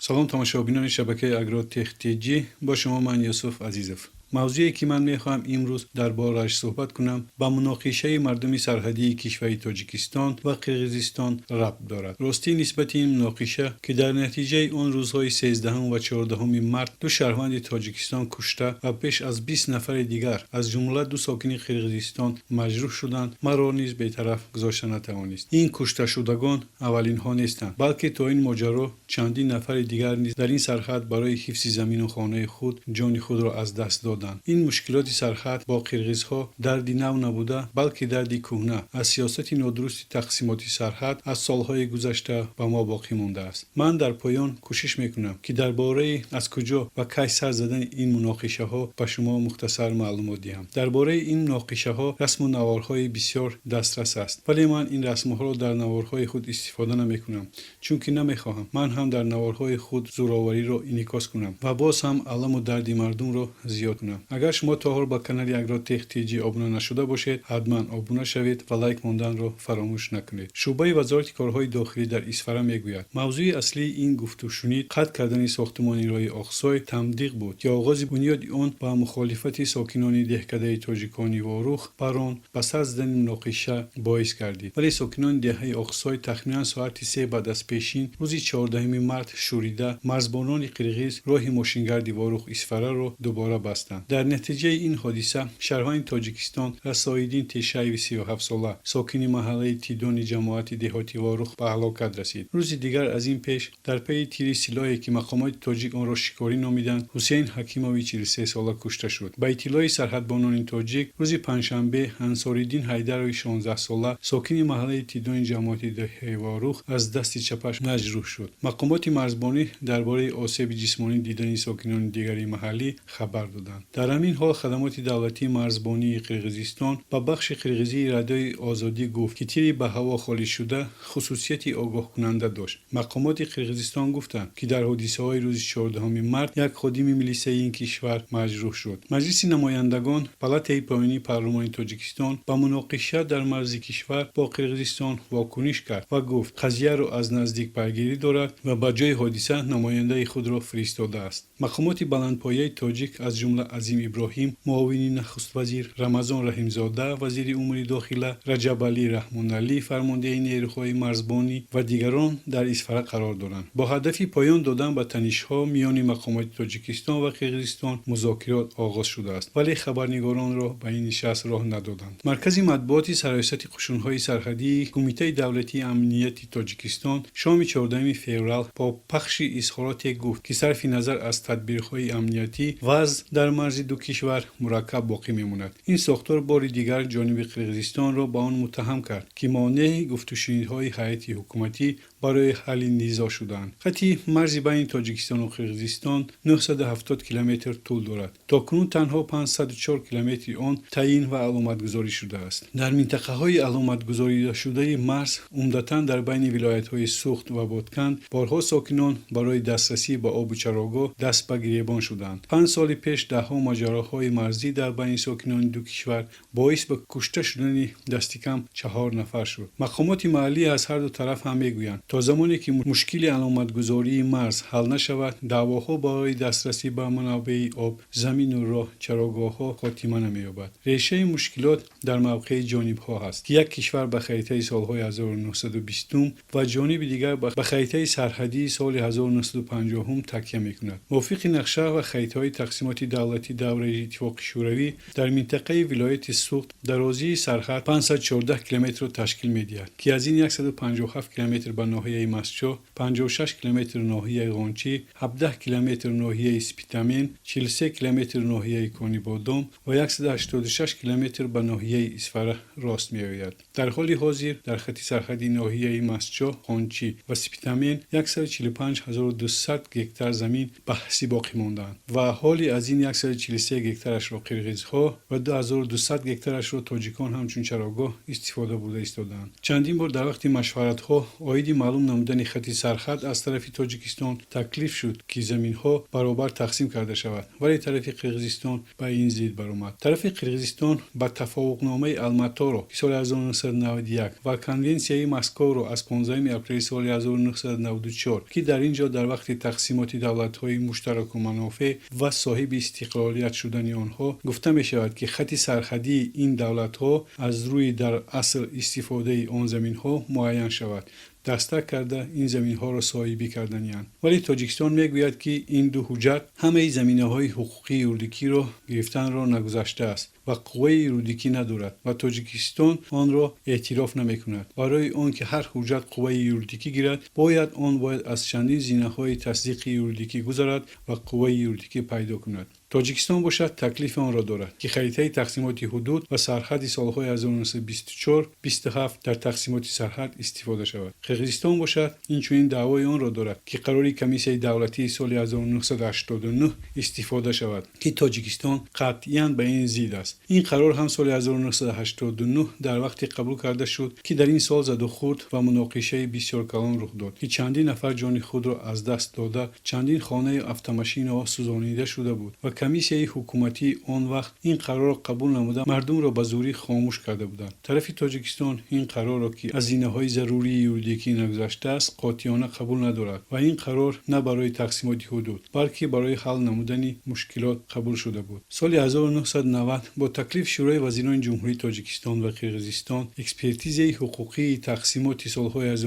سلام تماشاچیان شبکه اگروتک با شما من یوسف عزیزف. موضوعی که من میخوام امروز درباره‌اش صحبت کنم با مناقشه مردمی سرحدی کشور تاجیکستان و قرقیزستان ربط دارد. راستی نسبت این مناقشه که در نتیجه اون روزهای 13 و 14 مارس دو شهروند تاجیکستان کشته و بیش از 20 نفر دیگر از جمله دو ساکن قرقیزستان مجروح شدند، مرا نیز بی‌طرف گذاشته نتوانست. این کشته شدگان اولین ها نیستند، بلکه تا این ماجرا چندین نفر دیگر نیز در این سرحد برای حفظ زمین و خانه خود جان خود را از دست دادند. این مشکلات سرحد با قرقیزها دردی نو نبوده، بلکه دردی کهنه از سیاست نادرست تقسیمات سرحد از سالهای گذشته به ما باقی مانده است. من در پایان کوشش میکنم که درباره از کجا و کی سر زدن این مناقشه ها به شما مختصر معلومات دهم. درباره این مناقشه ها رسم و نوارهای بسیار دسترس است، ولی من این رسم ها را در نوارهای خود استفاده نمیکنم، چون که نمیخواهم من هم در نوارهای خود زوراوری را انعکاس کنم و باز هم علم و درد مردم را زیاد کنم. اگر شما تا حال با کانال اگروتک ابونه نشده باشید، حتما ابونه شوید و لایک ماندن را فراموش نکنید. شعبه وزارت کارهای داخلی در اسفاره میگوید موضوع اصلی این گفتگو شنید قطع کردن ساختمان راه آقسای تمدیق بود که آغاز بنیاد آن با مخالفت ساکنان دهکده تاجیکانی واروخ بر آن به سر زدن مناقشه باعث گردید. ولی ساکنان دهه آقسای تخمینا ساعت 3 بعد از پیشین روز 14 مارس شوریده مرزبانان قرقیز راه ماشینگرد واروخ اسفاره را دوباره بستند. در نتیجه این حادثه شهروند تاجیکستان رسایدین تشای 37 ساله ساکن محله تیدون جماعت دهاتی واروخ به هلاکت رسید. روز دیگر از این پیش در پی تیر سلاحی که مقامات تاجیک آن را شکاری نامیدند، حسین حکیموی 43 ساله کشته شد. با اطلاع سرحدبانان تاجیک روز پنجشنبه انصارالدین حیدر 16 ساله ساکن محله تیدون جماعت دهاتی واروخ از دست چپش مجروح شد. مقامات مرزبانی درباره آسیب جسمانی دیدن ساکنان دیگری محلی خبر دادند. در همین حال خدمات دولتی مرزبانی قرقیزستان با بخش قرقیزی رادیوی آزادی گفت که تیری به هوا خالی شده خصوصیت آگاه کننده داشت. مقامات قرقیزستان گفتند که در حادثه های روز 14 مارس یک خادم میلیسه این کشور مجروح شد. مجلس نمایندگان پالاتای پایینی پارلمان تاجیکستان با مناقشه در مرز کشور با قرقیزستان واکنش کرد و گفت قضیه را از نزدیک پیگیری دارد و به جای حادثه نماینده خود را فرستاده است. مقامات بلندپایه تاجیک از جمله عظیم ابراهیم معاون نخست وزیر، رمضان رحیمزاده وزیر امور داخله، رجب علی رحمان علی فرمانده نیروهای مرزبانی و دیگران در اسفاره قرار دارند. با هدف پایان دادن به تنش‌ها میان مقامات تاجیکستان و قرقیزستان مذاکرات آغاز شده است، ولی خبرنگاران را به این نشست راه ندادند. مرکز مطبوعات سرایست قشون‌های سرحدی کمیته دولتی امنیتی تاجیکستان شام 14 فوریه با پخش اظهارات گفت که صرف نظر از تدبیرهای امنیتی وضع در مرز دو کشور مرکب باقی میماند. این ساختار بار دیگر جانب قرقیزستان را با آن متهم کرد که مانع گفتگوهای هیئت حکومتی برای حل نزاع شدند. خط مرزی بین تاجیکستان و قرقیزستان 970 کیلومتر طول دارد. تاکنون تنها 504 کیلومتر آن تعیین و علامتگذاری شده است. در منطقه‌های علامتگذاری شده مرز عمدتاً در بین ولایت‌های سوخت و بادکند بارها ساکنان برای دسترسی به آب و چراگاه دست به گریبان شدند. 5 سال پیش ده‌ها ماجراهای مرزی در بین ساکنان دو کشور باعث به کشته شدن دست کم 4 نفر شد. مقامات محلی از هر دو طرف هم میگویند تا زمانی که مشکل علامتگذاری مرز حل نشود، دعواها برای دسترسی به منابع آب، زمین و راه، چراگاه‌ها خاتمه نمی‌یابد. ریشه مشکلات در موقع جانب‌ها است که یک کشور به خریطه سال‌های 1920 و جانب دیگر به خریطه سرحدی سال 1950 تکیه می‌کند. موافق نقشه و خریطه‌های تقسیمات دولتی دوره اتفاق شوروی در منطقه ولایت سوخت درازی سرحد 514 کیلومتر را تشکیل می‌دهد که از این 157 کیلومتر به ناحیه مسچو، 56 کیلومتر ناحیه قانچی، 17 کیلومتر ناحیه اسپیتامین، 43 کیلومتر ناحیه کونیبادوم و 186 کیلومتر به ناحیه اسفاره راست می‌آید. در حال حاضر در خط سرحدی ناحیه مسچو، قانچی و اسپیتامین 145200 هکتار زمین به حسی باقی ماندند و حالی از این 143 هکتارش را قرقیزها و 2200 هکتارش را تاجیکان همچون چراگاه استفاده بوده ایستادند. چندین بار در وقت مشورت‌ها عاید معلوم نمودن خط سرحد از طرف تاجیکستان تکلیف شد که زمین‌ها برابر تقسیم کرده شود، ولی طرف قرقیزستان به این ضد برآمد. طرف قرقیزستان با توافقنامه الماتا رو که سال 1991 و کنونسیای مسکو رو از 15 اپریل سال 1994 که در اینجا در وقت تقسیمات دولت‌های مشترک و منافع و صاحب استقلالیت شدن آنها گفته می شود که خط سرحدی این دولت‌ها از روی در اصل استفاده آن زمین‌ها معین شود. دستک کرده این زمین‌ها را صاحبی کردنی‌اند. ولی تاجیکستان میگوید که این دو حجت همه زمینه‌های حقوقی یوردیکی را گرفتن را نگذاشته است و قوه یوردیکی ندارد و تاجیکستان آن را اعتراف نمی‌کند. برای آنکه هر حجت قوه یوردیکی گیرد، باید از چندین زینه‌های تصدیق یوردیکی گذرد و قوه یوردیکی پیدا کند. تاجیکستان باشد تکلیف آن را دارد که خریطه تقسیمات حدود و سرحد سالهای 1924-27 در تقسیمات سرحد استفاده شود. قرقیزستان باشد این چنین دعوای آن را دارد که قراری کمیسیون دولتی سال 1989 استفاده شود که تاجیکستان قطعاً به این ضد است. این قرار هم سال 1989 در وقت قبول کرده شد که در این سال زد و خورد و مناقشه بسیار کلان رخ داد که چندین نفر جان خود را از دست داده، چندین خانه افت ها سوزانیده شده بود و کمیسیون حکومتی آن وقت این قرار را قبول نموده مردم را به زوری خاموش کرده بودند. طرف تاجیکستان این قرار را که از زینه‌های ضروری یوردیکی نگذشته است قاطعانه قبول ندارد و این قرار نه برای تقسیمات حدود بلکه برای حل نمودن مشکلات قبول شده بود. سال 1990 با تکلیف شورای وزیران جمهوری تاجیکستان و قرقیزستان اکسپرتیز حقوقی تقسیمات سالهای 1924-1927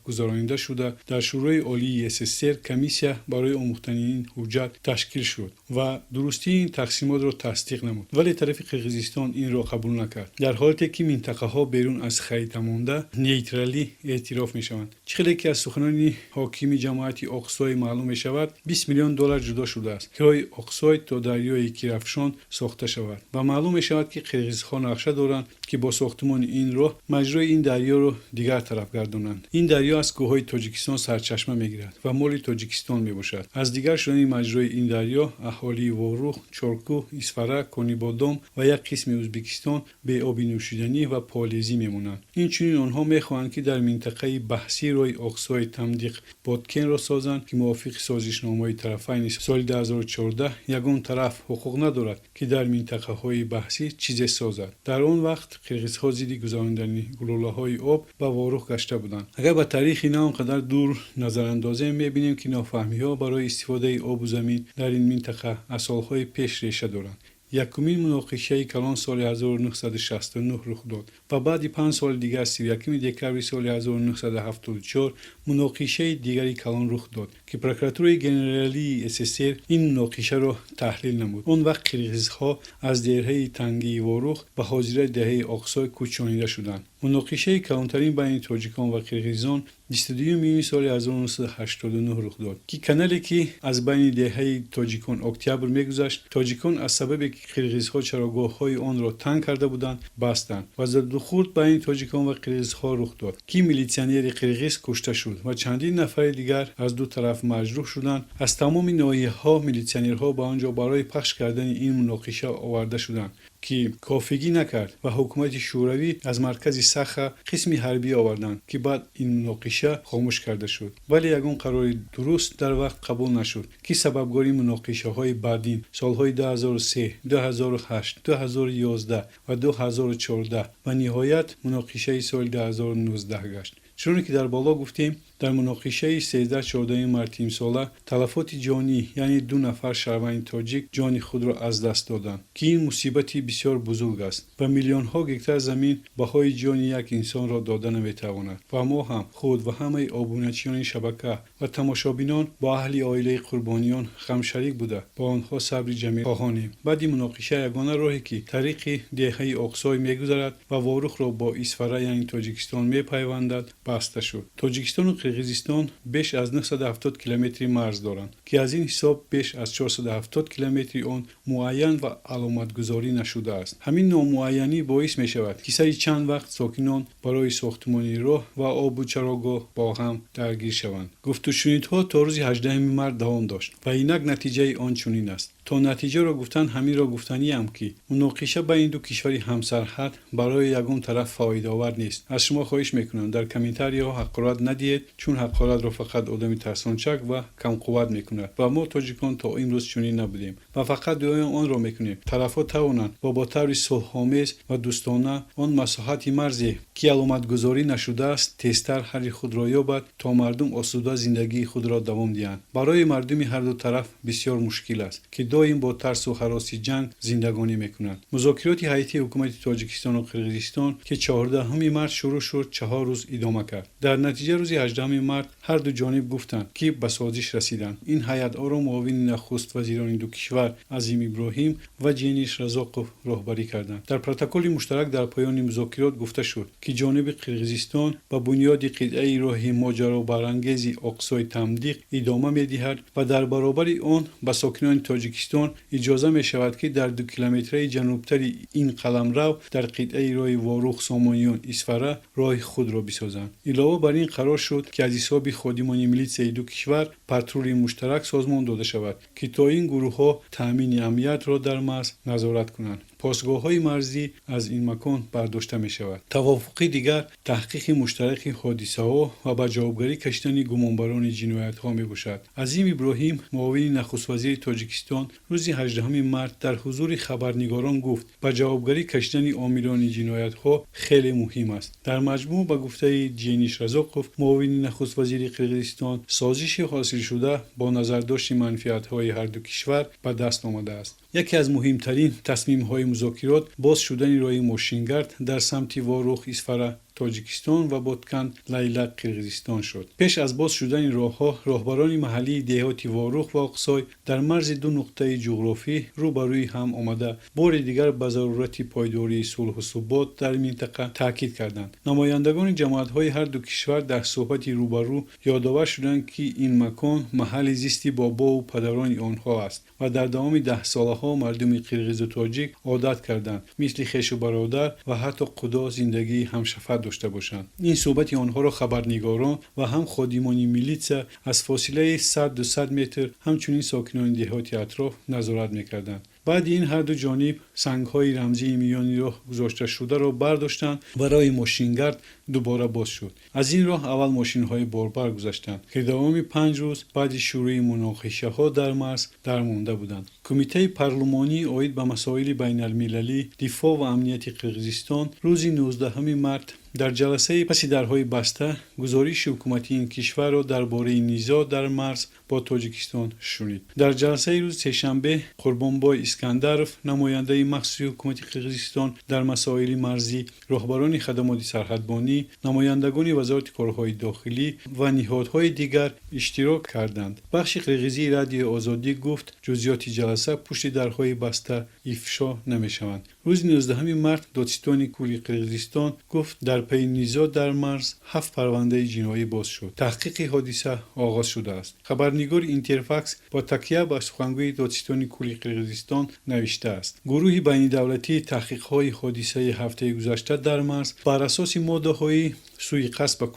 گزارانیده شده در شورای عالی SSR کمیسیون برای آموختن این حجت تشکیل شد و درستی این تقسیمات را تصدیق نمود، ولی طرف قرقیزستان این را قبول نکرد، در حالی که منطقه ها بیرون از خریطه مانده نیترالی اعتراف می شوند. چقدر که از سخنان حاکم جماعت اقصای معلوم می شود 20 میلیون دلار جدا شده است که راه اقصای تا دریای کیرفشان ساخته شود و معلوم می شود که قرقیزها نقشه دارند که با ساختمان این راه مجرای این دریا را دیگر طرف گردانند. این دریا از کوههای تاجیکستان سرچشمه می گیرد و مال تاجیکستان می باشد. از دیگر شدن مجرای این دریا اهالی وروخ، چورکو، اسفرک، کنیبادام و یک قسم ازبکستان به آب نوشیدنی و پالیزی میمونند. این چنین آنها میخواهند که در منطقه بحثی راه اقصای تمدیق بادکن را سازند که موافق سازشنامه طرفین سال 2014 یگان طرف حقوق ندارد که در منطقه های بحثی چیزی سازد. در آن وقت قرقیزها ضد گذراندن گلوله های آب به وروخ گشته بودند. اگر به تاریخ اینا آنقدر دور نظر اندازی میبینیم که نافهمی ها برای استفاده آب و زمین در این منطقه از سالهای پیش ریشه دارند. یکمین مناقشه کلان سال 1969 رخ داد و بعد 5 سال دیگر 31 دکتر سال 1974 مناقشه دیگری کلان رخ داد که پروکراتور ژنرالی SSR این مناقشه را تحلیل نمود. آن وقت قرقیزها از دیرهای تنگی وروخ به حاضر دهه اقصای کوچانیده شدند. مناقشه کلانترین بین تاجیکان و قرقیزان 22 می سال 1989 رخ داد که کانالی که از بین دهه تاجیکان اکتبر میگذشت تاجیکان از سبب که قرقیزها چراگاه‌های آن را تنگ کرده بودند بستند و زد و خورد بین تاجیکان و قرقیزها رخ داد که میلیسیونر قرقیز کشته شد و چندین نفر دیگر از دو طرف مجروح شدند. از تمام ناحیه‌ها میلیسیونرها به آنجا برای پخش کردن این مناقشه آورده شدند که کافگی نکرد و حکومت شوروی از مرکز سخا قسمی حربی آوردند که بعد این مناقشه خاموش کرده شد، ولی یگان قرار درست در وقت قبول نشد که سببگاری مناقشه های بعدین سالهای 2003 2008 2011 و 2014 و نهایت مناقشه سال 2019 گشت. چون که در بالا گفتیم در مناقشه 13-14 مارت امساله تلفات جانی یعنی 2 نفر شهروند تاجیک جان خود را از دست دادند که این مصیبتی بسیار بزرگ است و میلیون ها گکتار زمین بهای جان یک انسان را داده نمیتواند و ما هم خود و همه آبونچیان شبکه و تماشابینان با اهل عائله قربانیان همشریک بوده با آنها صبر جمیل خواهانیم. بعد مناقشه یگانه راهی که طریق دهه اقصای میگذرد و وروخ را با اسفره یعنی تاجیکستان میپیوندد بسته شد. تاجیکستان و قرقیزستان بیش از 970 کیلومتری مرز دارند که از این حساب بیش از 470 کیلومتری آن معین و علامت گذاری نشده است. همین نامعینی باعث می شود که سری چند وقت ساکنان برای ساختمان راه و آب و چراگاه با هم درگیر شوند. گفت و شنیدها تا روز 18 مارس دوام داشت و اینک نتیجه آن چنین است. تا نتیجه را گفتن همین را گفتنی هم که مناقشه بین دو کشوری همسرحد برای یگان طرف فایده آور نیست. از شما خواهش میکنم در کامنتاری ها حقارت ندید، چون حقارت را فقط آدم ترسانچک و کم قوت میکند و ما تاجیکان تا امروز چنین نبودیم و فقط دعای آن را میکنیم طرفها توانند با طور صلح‌آمیز و دوستانه آن مساحت مرزی که علامتگذاری نشده است تیزتر حل خود را یابد تا مردم آسوده زندگی خود را دوام دهند. برای مردم هر دو طرف بسیار مشکل است که دائم با ترس و هراس جنگ زندگانی میکنند. مذاکرات هیئتی حکومت تاجیکستان و قرقیزستان که 14 مارس شروع شد 4 روز ادامه کرد. در نتیجه روز 18 مارس هر دو جانب گفتند که به سازش رسیدند. این هیئت را معاون نخست وزیران دو کشور عظیم ابراهیم و جنیش رزاقوف راهبری کردند. در پروتکل مشترک در پایان مذاکرات گفته شد که جانب قرقیزستان به بنیاد قطعه راه ماجرابرانگیز اقصای تمدیق ادامه می‌دهد و در برابر آن به ساکنان تاجیکستان اجازه می‌شود که در 2 کیلومتری جنوبتر این قلمرو در قطعه راه واروخ سامانیان اسفره راه خود را بسازند. علاوه بر این قرار شد که از حساب خادمان ملیسیای دو کشور پاترول مشترک سازمان داده شود که تا این گروه‌ها تامین امنیت را در مرز نظارت کنند. پاسگاه‌های مرزی از این مکان برداشته می‌شود. توافق دیگر تحقیق مشترک حادثه‌ها و به جوابگری کشیدن گمانبران جنایت‌ها می‌باشد. عظیم ابراهیم معاون نخست وزیر تاجیکستان روز 18 مارس در حضور خبرنگاران گفت به جوابگری کشیدن عاملان جنایت‌ها خیلی مهم است. در مجموع به گفته جنیش رزاقوف معاون نخست وزیر قرقیزستان سازش حاصل شده با نظرداشت منفعت‌های هر دو کشور به دست آمده است. یکی از مهمترین تصمیم‌های مذاکرات باز شدن راه ماشینگرد در سمت واروخ اسفره تاجیکستان و بادکند لیلق قرقیزستان شد. پیش از باز شدن راه‌ها راهبران محلی دهات واروخ و اقصای در مرز دو نقطه جغرافی روبروی هم آمده بار دیگر به ضرورت پایداری صلح و ثبات در منطقه تاکید کردند. نمایندگان جماعت‌های هر دو کشور در صحبت روبرو یادآور شدند که این مکان محل زیستی بابا و پدران آنها است و در دوام 10 ساله‌ها مردم قرقیز و تاجیک عادت کردند مثل خویش و برادر و حتی خدا زندگی همشفت داشته باشند. این صحبت آنها را خبرنگاران و هم خادمان میلیتسا از فاصله 100-200 متر همچنین ساکنان دهات اطراف نظارت می‌کردند. بعد این هر دو جانب سنگ‌های رمزی میانی راه گذاشته شده را برداشتند و راه ماشینگرد دوباره باز شد. از این راه اول ماشین‌های باربر گذشتند که دوام 5 روز بعد شروع مناقشه‌ها در مرز درمانده بودند. کمیته پارلمانی عاید به مسائل بین‌المللی دفاع و امنیت قرقیزستان روز 19 مارس در جلسه پس درهای بسته گزارش حکومتی این کشور را درباره نزاع در مرز با تاجیکستان شنید. در جلسه روز سه‌شنبه قربانبای اسکندرف نماینده مخصوص حکومت قرقیزستان در مسائل مرزی، راهبران خدمات سرحدبانی، نمایندگان وزارت کارهای داخلی و نهادهای دیگر اشتراک کردند. بخش قرقیزی رادیو آزادی گفت جزئیات جلسه پشت درهای بسته افشا نمی‌شوند. روز 19 مارس دادستان کلی قرقیزستان گفت در پی نزاع در مرز 7 پرونده جنایی باز شد. تحقیق حادثه آغاز شده است. خبرنگار اینترفاکس با تکیه بر سخنگوی دادستان کلی قرقیزستان نوشته است: گروه بین‌دولتی تحقیق‌های حادثه هفته گذشته در مرز بر اساس ماده‌های سوءقصد به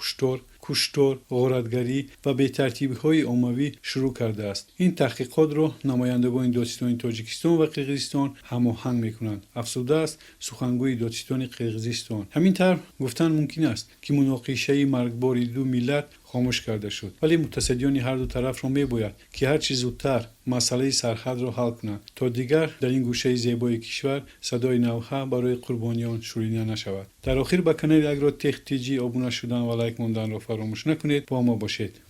کشتار، غارتگری و بی‌ترتیبی‌های عمومی شروع کرده است. این تحقیقات را نمایندگان دادستان تاجیکستان و قرقیزستان هماهنگ می‌کنند. افزوده است سخنگوی دادستان قرقیزستان. همین طور گفتن ممکن است که مناقشه مرگبار دو ملت خاموش کرده شد، ولی متصدیان هر دو طرف را می‌باید که هر چه زودتر مسئله سرحد را حل کنند تا دیگر در این گوشه زیبای کشور صدای نوحه برای قربانیان شنیده نشود. در آخر به کانال اگرو تخ تیجی ابونه شدن و لایک ماندن را فراموش نکنید. با ما باشید.